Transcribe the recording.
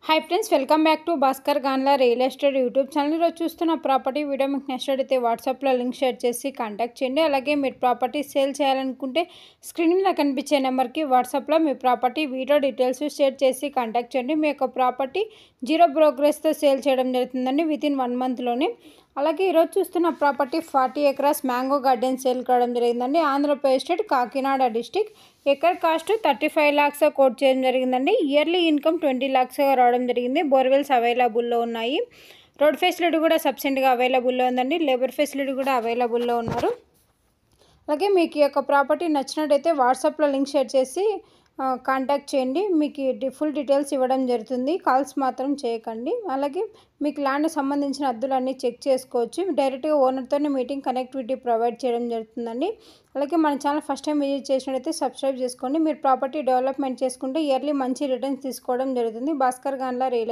High friends welcome back to Bhaskar गानला real estate YouTube channel रोज चूस्तुन्न प्रापर्टी वीडियो मीकु नచ్చినట్లయితే వాట్సాప్ లో లింక్ షేర్ చేసి కాంటాక్ట్ చేయండి। అలాగే మీరు ప్రాపర్టీ సేల్ చేయాలనుకుంటే స్క్రీన్ మీద కనిపించే నెంబర్ కి వాట్సాప్ లో మీ ప్రాపర్టీ వీడియో డీటెయిల్స్ షేర్ చేసి కాంటాక్ట్ చేయండి। మీ యొక్క ప్రాపర్టీ జీరో బ్రోకరేజ్ తో సేల్ చేయడం జరుగుతుందండి విత్ ఇన్ 1 మంత్ లోనే। అలాగే ఈ రోజు చూస్తున్న property 40 acres mango garden sale కావడం జరిగిందండి। Andhra Pradesh state Kakinada district. Acre cost 35 lakhs quote చేయడం జరిగిందండి। ఇయర్లీ ఇన్కమ్ 20 lakhs గా రావడం జరిగింది। బోర్వెల్స్ అవైలబుల్ లో ఉన్నాయి। రోడ్ ఫెసిలిటీ కూడా సబ్సిడెంట్ గా అవైలబుల్ లో ఉందండి। లేబర్ ఫెసిలిటీ కూడా అవైలబుల్ లో ఉన్నారు। అలాగే మీకు ఈ యొక్క ప్రాపర్టీ నచ్చినట్లయితే వాట్సాప్ లో లింక్ షేర్ చేసి కాంటాక్ట్ చేయండి। మీకు ఫుల్ డీటెయిల్స్ ఇవ్వడం జరుగుతుంది, కాల్స్ మాత్రం చేయకండి। అలాగే మీకు ల్యాండ్ సంబంధించిన అద్దులన్నీ చెక్ చేసుకోవచ్చు। డైరెక్ట్గా ఓనర్తోనే మీటింగ్ కనెక్టివిటీ ప్రొవైడ్ చేయడం జరుగుతుందండి। అలాగే మన ఛానల్ ఫస్ట్ టైం విజిట్ చేసినట్లయితే సబ్స్క్రైబ్ చేసుకోండి। మీరు ప్రాపర్టీ డెవలప్మెంట్ చేసుకుంటే ఇయర్లీ మంచి రిటర్న్స్ తీసుకోవడం జరుగుతుంది। భాస్కర్ గాన్లా రియల్